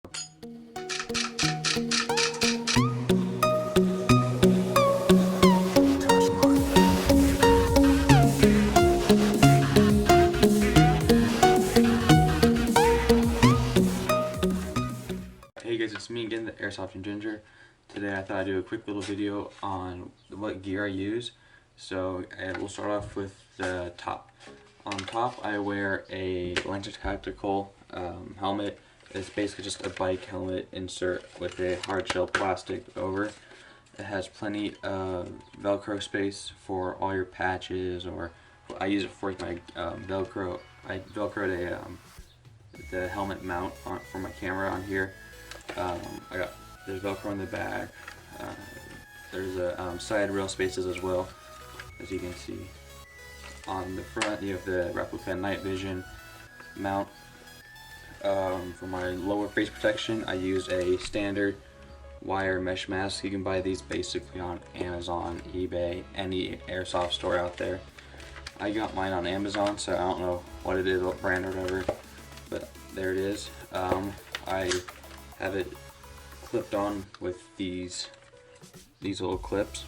Hey guys, it's me again, the Airsoftingginger. Today I thought I'd do a quick little video on what gear I use. So we'll start off with the top. On top I wear a Atlantic Tactical helmet. It's basically just a bike helmet insert with a hard shell plastic over. It has plenty of Velcro space for all your patches, or I use it for my Velcro. I Velcroed the helmet mount for my camera on here. There's Velcro in the back. There's a side rail spaces as well, as you can see. On the front, you have the replica night vision mount. For my lower face protection, I use a standard wire mesh mask. You can buy these basically on Amazon, eBay, any airsoft store out there. I got mine on Amazon, so I don't know what it is, what brand or whatever, but there it is. I have it clipped on with these little clips,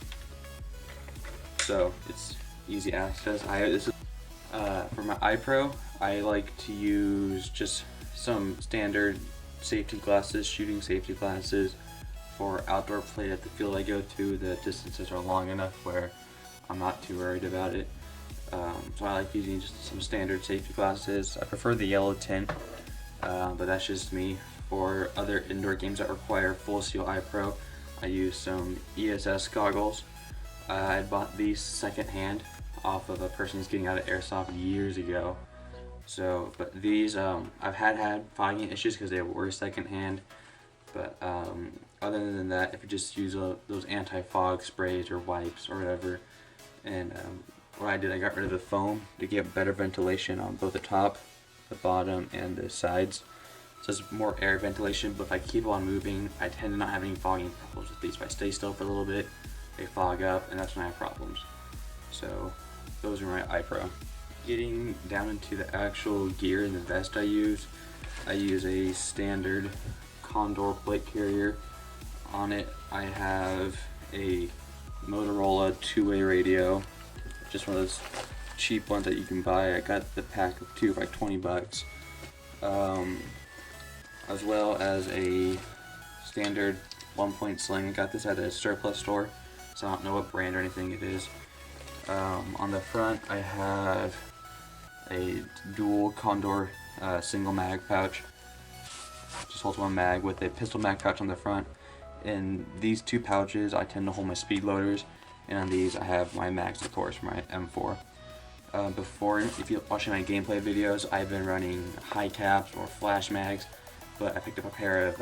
so it's easy access. For my eye pro, I like to use just some standard safety glasses, shooting safety glasses for outdoor play at the field I go to. The distances are long enough where I'm not too worried about it. So I like using just some standard safety glasses. I prefer the yellow tint, but that's just me. For other indoor games that require full seal eye pro, I use some ESS goggles. I bought these secondhand off of a person who's getting out of airsoft years ago. So, but these I've had fogging issues because they were secondhand. But other than that, if you just use those anti-fog sprays or wipes or whatever, and what I did, I got rid of the foam to get better ventilation on both the top, the bottom, and the sides. So it's more air ventilation, but if I keep on moving, I tend to not have any fogging problems with these. If I stay still for a little bit, they fog up, and that's when I have problems. So those are my eye pro. Getting down into the actual gear and the vest I use a standard Condor plate carrier. On it, I have a Motorola two-way radio, just one of those cheap ones that you can buy. I got the pack of 2 for like 20 bucks. As well as a standard 1-point sling. I got this at a surplus store, so I don't know what brand or anything it is. On the front, I have a dual Condor single mag pouch. Just holds one mag with a pistol mag pouch on the front. In these two pouches, I tend to hold my speed loaders, and on these, I have my mags, of course, for my M4. Before, if you're watching my gameplay videos, I've been running high caps or flash mags, but I picked up a pair of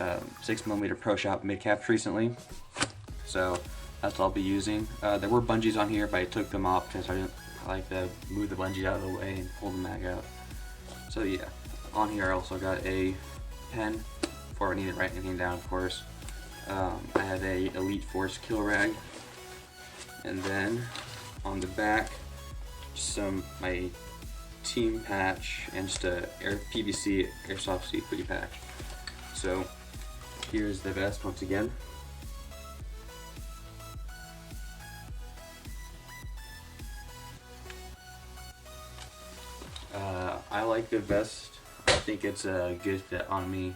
6mm Pro Shop mid caps recently, so that's what I'll be using. There were bungees on here, but I took them off because I like to move the bungee out of the way and pull the mag out. So yeah, on here I also got a pen for I need to write anything down, of course. I have a Elite Force kill rag, and then on the back, my team patch and just a PVC Airsoft safety patch. So here's the vest once again. I like the vest. I think it's a good fit on me.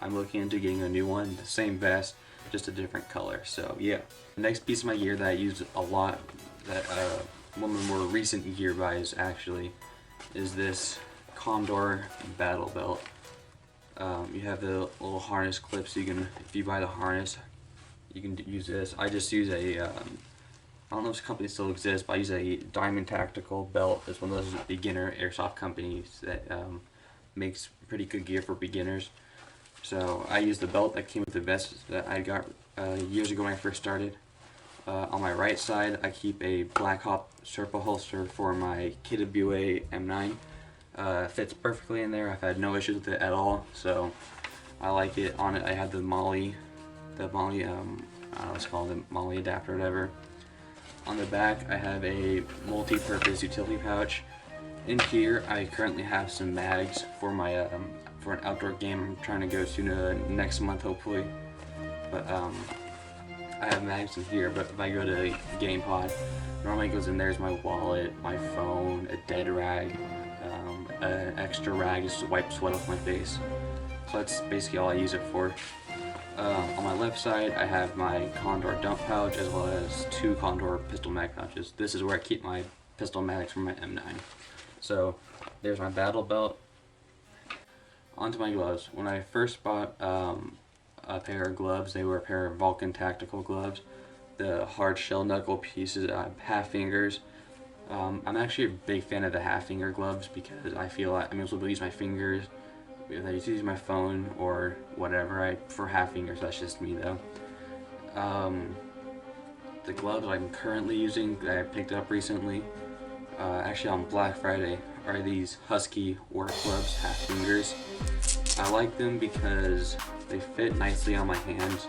I'm looking into getting a new one, the same vest, just a different color. So yeah, the next piece of my gear that I use a lot, that one of the more recent gear buys actually, is this Condor battle belt. You have the little harness clips. You can, if you buy the harness, you can use this. I just use a I don't know if this company still exists, but I use a Diamond Tactical belt. It's one of those beginner airsoft companies that makes pretty good gear for beginners. So I use the belt that came with the vest that I got years ago when I first started. On my right side, I keep a Black Hawk Serpa holster for my KWA M9. Fits perfectly in there. I've had no issues with it at all, so I like it. On it, I have the Molly, I don't know what it's called, the Molly adapter or whatever. On the back, I have a multi-purpose utility pouch. In here, I currently have some mags for my for an outdoor game I'm trying to go to next month hopefully. But I have mags in here, but if I go to GamePod, normally goes in there's my wallet, my phone, a dead rag, an extra rag just to wipe sweat off my face. So that's basically all I use it for. On my left side, I have my Condor dump pouch as well as 2 Condor pistol mag pouches. This is where I keep my pistol mags from my M9. So there's my battle belt. Onto my gloves. When I first bought a pair of gloves, they were a pair of Vulcan tactical gloves. The hard shell knuckle pieces, half fingers. I'm actually a big fan of the half finger gloves because I feel like I'm able to use my fingers. If I use my phone or whatever, I prefer half fingers. That's just me though. The gloves I'm currently using that I picked up recently, actually on Black Friday, are these Husky work gloves, half fingers. I like them because they fit nicely on my hands,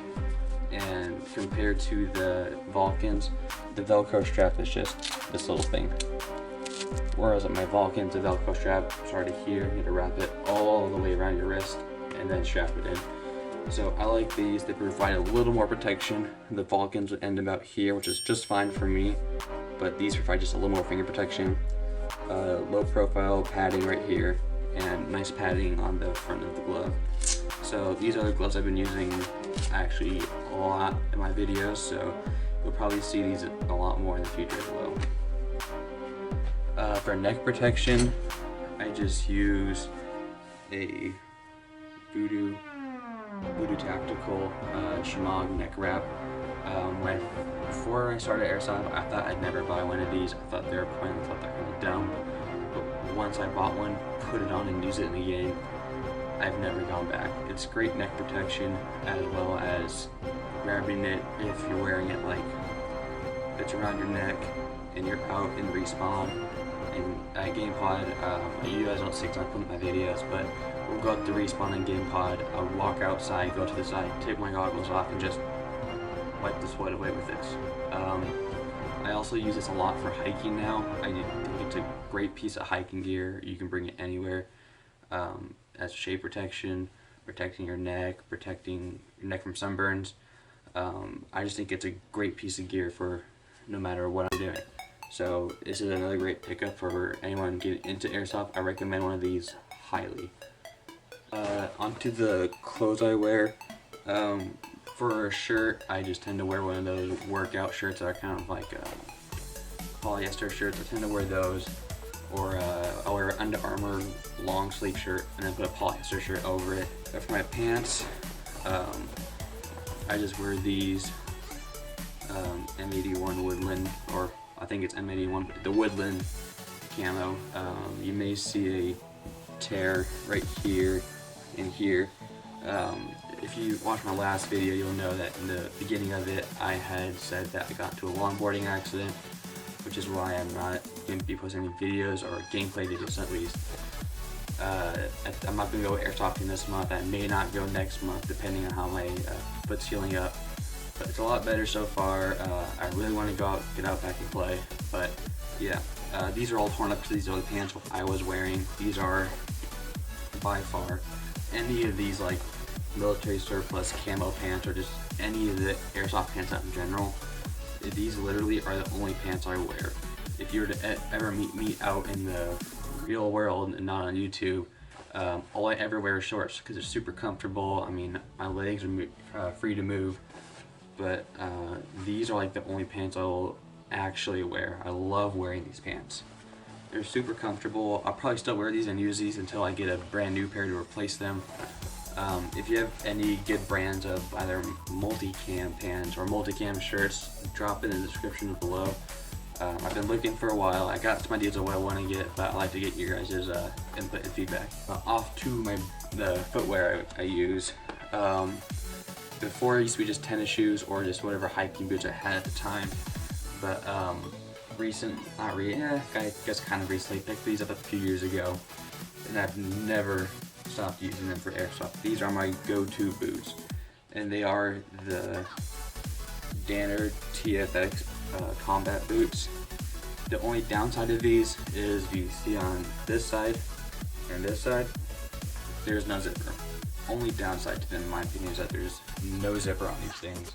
and compared to the Vulcans, the Velcro strap is just this little thing. Whereas at my Vulcans, the Velcro strap started here, you need to wrap it all the way around your wrist and then strap it in. So I like these, they provide a little more protection. The Vulcans would end about here, which is just fine for me, but these provide just a little more finger protection. Low profile padding right here, and nice padding on the front of the glove. So these are the gloves I've been using actually a lot in my videos, so you'll probably see these a lot more in the future as well. For neck protection, I just use a Voodoo Tactical Shimog neck wrap. Before I started Airsoft, I thought I'd never buy one of these. I thought they were pointless, I thought they were kind of dumb. But once I bought one, put it on and use it in the game, I've never gone back. It's great neck protection as well as grabbing it if you're wearing it like it's around your neck and you're out in respawn. And at GamePod, you guys don't see because I put in my videos, but we'll go up to respawn in GamePod, I'll walk outside, go to the side, take my goggles off, and just wipe the sweat away with this. I also use this a lot for hiking now. I think it's a great piece of hiking gear. You can bring it anywhere. As shade protection, protecting your neck from sunburns. I just think it's a great piece of gear for no matter what I'm doing. So this is another great pickup for anyone getting into Airsoft. I recommend one of these highly. Onto the clothes I wear. For a shirt, I just tend to wear one of those workout shirts that are kind of like polyester shirts. I tend to wear those. Or I'll wear an Under Armour long sleeve shirt and then put a polyester shirt over it. But for my pants, I just wear these M81 Woodland, or I think it's M81, but the Woodland camo. You may see a tear right here and here. If you watch my last video, you'll know that in the beginning of it, I had said that I got into a longboarding accident, which is why I'm not going to be posting any videos or gameplay videos at least. I'm not going to go airsofting this month. I may not go next month depending on how my foot's healing up. But it's a lot better so far. I really want to go out, get out back and play. But yeah, these are all torn up because these are the pants I was wearing. These are by far any of these like military surplus camo pants or just any of the airsoft pants out in general. These literally are the only pants I wear. If you were to ever meet me out in the real world and not on YouTube, all I ever wear is shorts because they're super comfortable. I mean, my legs are free to move, but these are like the only pants I will actually wear. I love wearing these pants. They're super comfortable. I'll probably still wear these and use these until I get a brand new pair to replace them. If you have any good brands of either multi-cam pants or multi-cam shirts, drop it in the description below. I've been looking for a while. I got some ideas of what I want to get, but I'd like to get your guys' input and feedback. Off to the footwear I use. Before it used to be just tennis shoes or just whatever hiking boots I had at the time, but I guess kind of recently picked these up a few years ago, and I've never stopped using them for airsoft. These are my go-to boots, and they are the Danner TFX combat boots. The only downside of these is you see on this side and this side, there's no zipper. Only downside to them, in my opinion, is that there's no zipper on these things.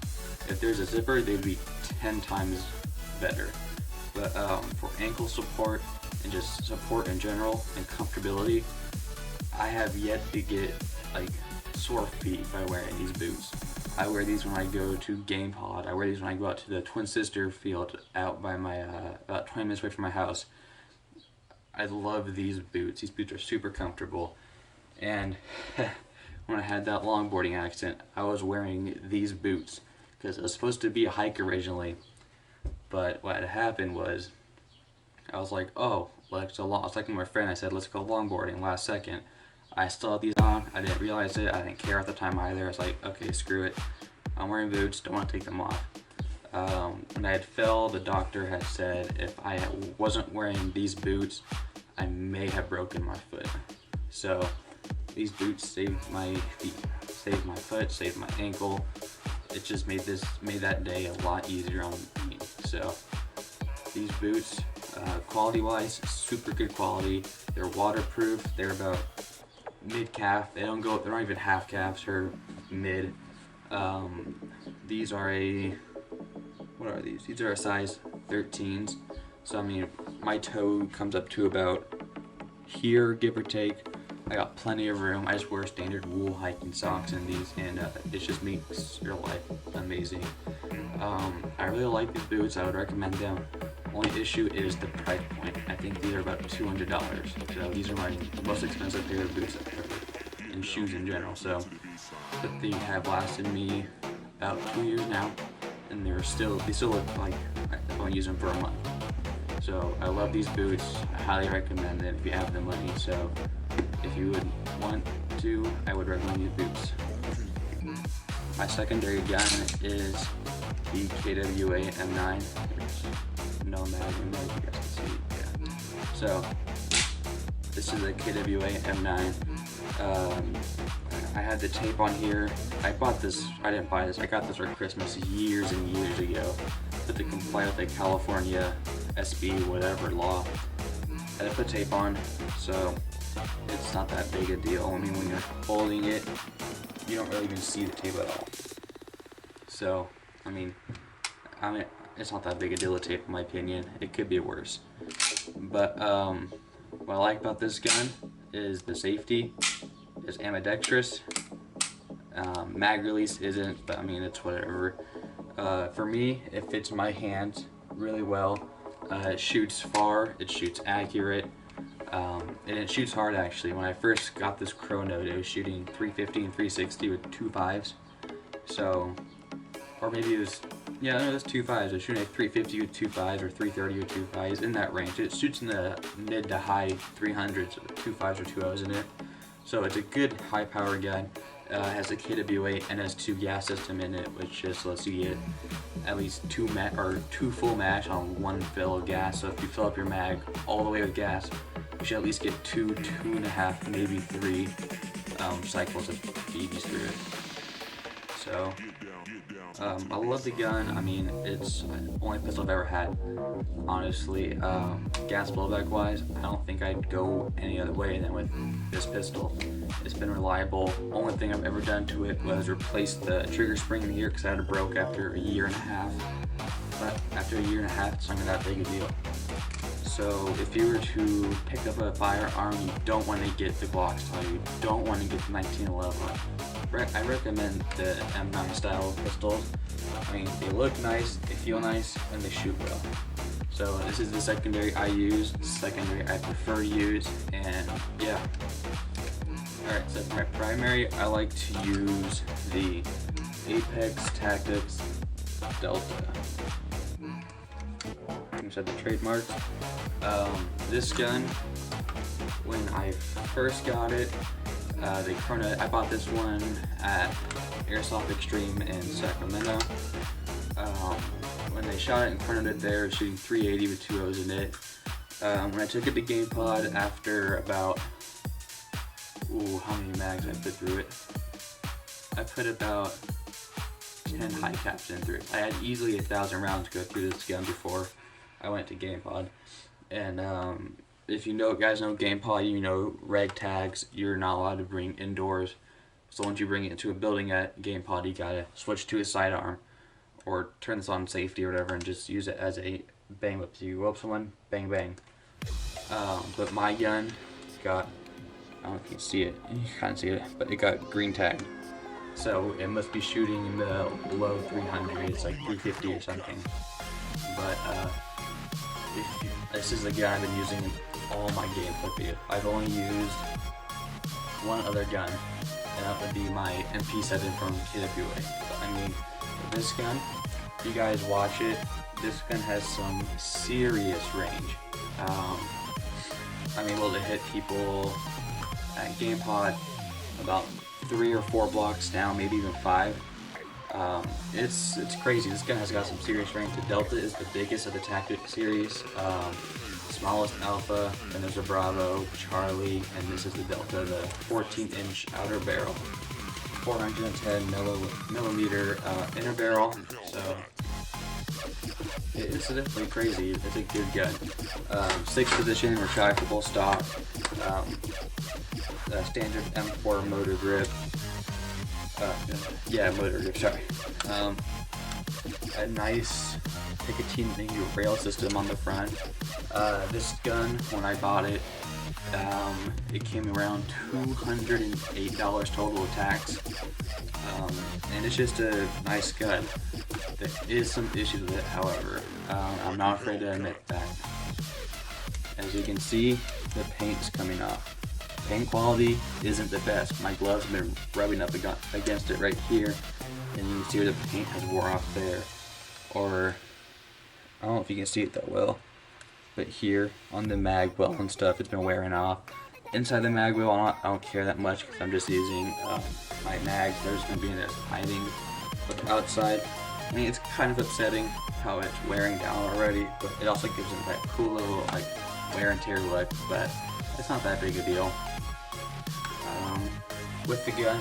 If there's a zipper, they'd be 10 times better. But for ankle support and just support in general and comfortability, I have yet to get like sore feet by wearing these boots. I wear these when I go to game pod. I wear these when I go out to the Twin Sister field out by my about 20 minutes away from my house. I love these boots. These boots are super comfortable. And when I had that longboarding accident, I was wearing these boots because I was supposed to be a hike originally. But what had happened was, I was like, oh, I was talking to my friend. I said, let's go longboarding last second. I still had these on. I didn't realize it. I didn't care at the time either. I was like, okay, screw it. I'm wearing boots. Don't want to take them off. When I had fell, the doctor had said if I wasn't wearing these boots, I may have broken my foot. So these boots saved my feet, saved my foot, saved my ankle. It just made that day a lot easier on me. So these boots, quality-wise, super good quality. They're waterproof. They're about mid-calf. They're not even half calves. They're mid. These are what are these? These are a size 13s. So I mean, my toe comes up to about here, give or take. I got plenty of room. I just wear standard wool hiking socks in these, and it just makes your life amazing. I really like these boots. I would recommend them. Only issue is the price point. I think these are about $200. So these are my most expensive pair of boots I've ever, and shoes in general. So, but they have lasted me about 2 years now, and they still look like I won't use them for a month. So I love these boots. I highly recommend it if you have the money. So if you would want to, I would recommend these boots. My secondary gun is the KWA M9. There's no mag in there, you guys can see. Yeah. So this is a KWA M9. I had the tape on here. I didn't buy this. I got this for Christmas years and years ago. But to comply with the California SB whatever law, I had to put tape on. So it's not that big a deal. I mean, when you're holding it, you don't really even see the tape at all. So, I mean, it's not that big a deal of tape in my opinion. It could be worse. But what I like about this gun is the safety. It's ambidextrous. Mag release isn't, but I mean, it's whatever. For me, it fits my hand really well. It shoots far, it shoots accurate. And it shoots hard actually. When I first got this Chronote, it was shooting 350 and 360 with 2.5s. So, or maybe it was, yeah, no, it was 2.5s. It was shooting like 350 with 2.5s or 330 with 2.5s, in that range. It shoots in the mid to high 300s with 2.5s or 2.0s in it. So it's a good high power gun. It has a KWA NS2 gas system in it, which just lets you get at least two full mags on one fill of gas. So if you fill up your mag all the way with gas, you should at least get 2.5, maybe 3 cycles of BBs through it. So I love the gun. I mean, it's the only pistol I've ever had. Honestly, gas blowback wise, I don't think I'd go any other way than with this pistol. It's been reliable. Only thing I've ever done to it was replace the trigger spring in here because I had it broke after a year and a half. But after a year and a half, it's not that big a deal. So if you were to pick up a firearm, you don't want to get the Glock style, you don't want to get the 1911. I recommend the M9 style pistols. I mean, they look nice, they feel nice, and they shoot well. So this is the secondary I use, the secondary I prefer to use, and yeah. Alright, so for my primary, I like to use the Apex Tactics Delta. You said the trademark. This gun, when I first got it, I bought this one at Airsoft Extreme in Sacramento. When they shot it and Chronoed it there, shooting 380 with 2.0s in it. When I took it to Game Pod after about, how many mags I put through it? I put about 10 high caps in through it. I had easily 1,000 rounds go through this gun before I went to Game Pod. And if you know, guys know game pod, you know reg tags, you're not allowed to bring indoors. So once you bring it into a building at game pod, you gotta switch to a sidearm or turn this on safety or whatever and just use it as a bang whip. So you go up someone, bang bang. But my gun got, I don't know if you can see it, you can't see it, but it got green tagged. So it must be shooting in the low 300, it's like 350 or something. But this is a gun I've been using in all my gameplay. I've only used one other gun, and that would be my MP7 from KWA. I mean, this gun, if you guys watch it, this gun has some serious range. I'm able to hit people at GamePod about 3 or 4 blocks down, maybe even 5. It's crazy. This gun has got some serious range. The Delta is the biggest of the Tactic series. Smallest Alpha, then there's a Bravo, Charlie, and this is the Delta, the 14-inch outer barrel, 410 millimeter inner barrel. So it's definitely crazy. It's a good gun. 6th position, retractable stock, standard M4 motor grip. Motor grip. Sorry. A nice Picatinny rail system on the front. This gun, when I bought it, it came around $208 total with tax, and it's just a nice gun. There is some issues with it, however. I'm not afraid to admit that. As you can see, the paint's coming off. Paint quality isn't the best. My gloves have been rubbing up against it right here, and you can see where the paint has wore off there. Or, I don't know if you can see it that well, but here on the mag well and stuff, it's been wearing off. Inside the mag well, I don't care that much because I'm just using my mags. They're just going to be in there hiding. But the outside, I mean, it's kind of upsetting how it's wearing down already, but it also gives it that cool little like wear and tear look, but it's not that big a deal. With the gun,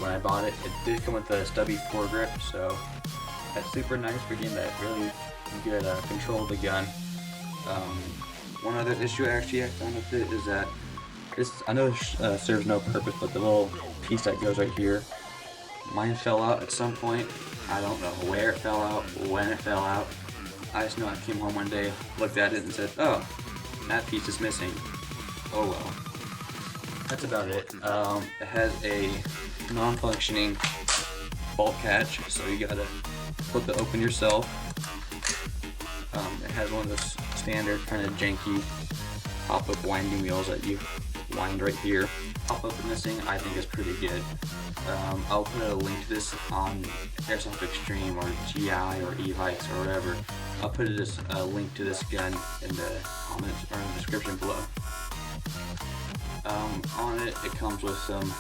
when I bought it, it did come with a stubby foregrip, so that's super nice for getting that really good control of the gun. One other issue actually I found with it is that this, I know it serves no purpose, but the little piece that goes right here, mine fell out at some point. I don't know where it fell out, when it fell out. I just know I came home one day, looked at it and said, oh, that piece is missing. Oh well. That's about it. It has a non-functioning bolt catch, so you gotta flip it open yourself. It has one of those standard kind of janky pop-up winding wheels that you wind right here. Pop-up missing, I think is pretty good. I'll put a link to this on Airsoft Extreme or GI or e-bikes or whatever. I'll put a link to this gun in the comments or in the description below. On it comes with some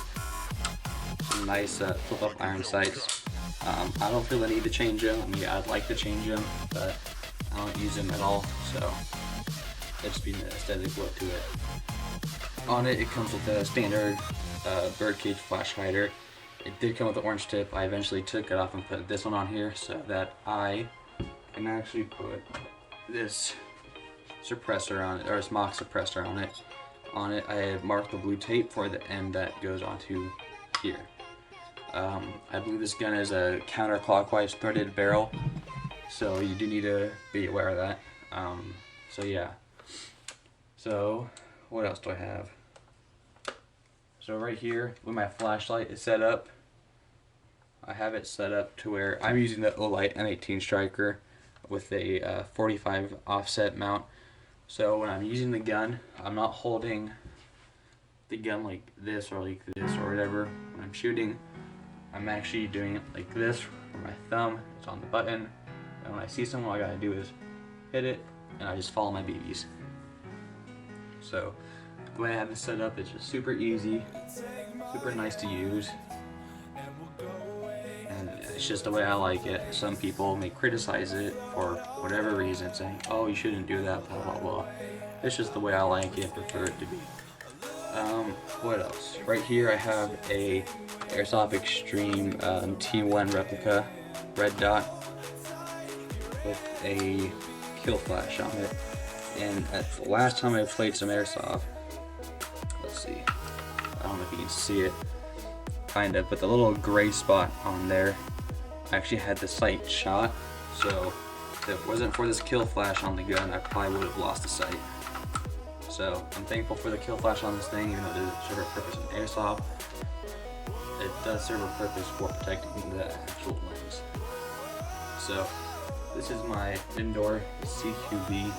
nice flip-up iron sights. I don't feel the need to change them. I mean, I'd like to change them, but I don't use them at all, so it's just be an aesthetic look to it. On it comes with a standard birdcage flash hider. It did come with the orange tip. I eventually took it off and put this one on here so that I can actually put this suppressor on it, or this mock suppressor on it. On it, I have marked the blue tape for the end that goes onto here. I believe this gun is a counterclockwise threaded barrel, so you do need to be aware of that. So yeah. So what else do I have? So right here, with my flashlight is set up, I have it set up to where I'm using the Olight M18 Striker with a 45 offset mount. So when I'm using the gun, I'm not holding the gun like this or whatever. When I'm shooting, I'm actually doing it like this, where my thumb is on the button, and when I see someone, all I gotta do is hit it, and I just follow my BBs. So the way I have this set up, it's just super easy, super nice to use, and it's just the way I like it. Some people may criticize it for whatever reason, saying, oh, you shouldn't do that, blah blah blah. It's just the way I like it, prefer it to be. What else? Right here I have a Airsoft Extreme T1 replica red dot with a kill flash on it. And at the last time I played some Airsoft, let's see, I don't know if you can see it, kind of, but the little gray spot on there, I actually had the sight shot, so if it wasn't for this kill flash on the gun, I probably would have lost the sight. So I'm thankful for the kill flash on this thing, even though it doesn't serve a purpose in Airsoft. It does serve a purpose for protecting the actual lens. So this is my indoor CQB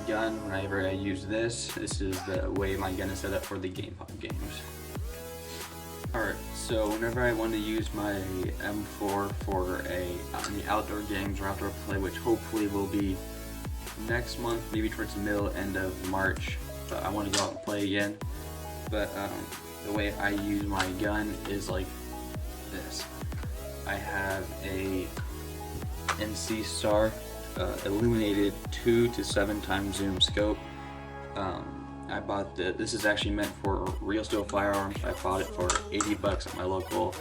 gun. Whenever I use this is the way my gun is set up for the Game Pod games. Alright, so whenever I want to use my M4 for the outdoor games or outdoor play, which hopefully will be next month, maybe towards the middle, end of March, but I want to go out and play again. But the way I use my gun is like this. I have a NC Star illuminated 2 to 7 times zoom scope. I bought this is actually meant for real steel firearms. I bought it for 80 bucks at my local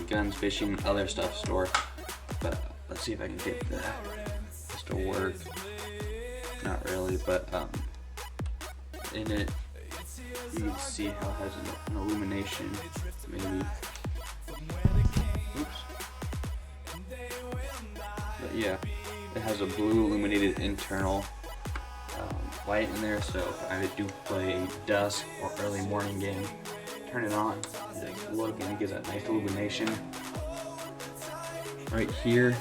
guns, fishing, other stuff store. But let's see if I can get this to work. Not really, but in it you can see how it has an illumination, maybe. Oops. But yeah, it has a blue illuminated internal light in there, so if I do play a dusk or early morning game, turn it on, look, and it gives that nice illumination. Right here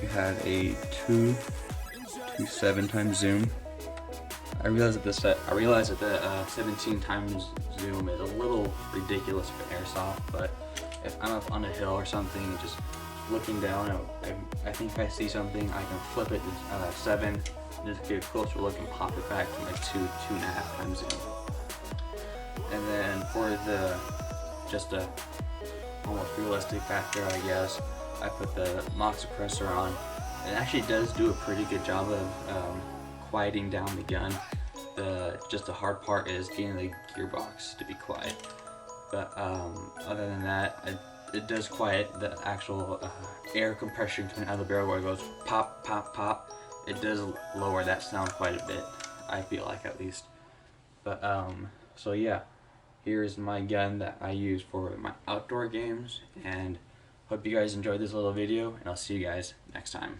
you have a 2 to 7 times zoom. I realize that the 17 times zoom is a little ridiculous for Airsoft, but if I'm up on a hill or something, just looking down, I think if I see something, I can flip it to 7, just get a closer look and pop it back to my 2.5 times zoom. And then for the almost realistic factor, I guess, I put the mock suppressor on. It actually does do a pretty good job of quieting down the gun. Just the hard part is getting the gearbox to be quiet. But other than that, it does quiet the actual air compression coming out of the barrel where it goes pop, pop, pop. It does lower that sound quite a bit, I feel like, at least. But so yeah, here's my gun that I use for my outdoor games, and hope you guys enjoyed this little video, and I'll see you guys next time.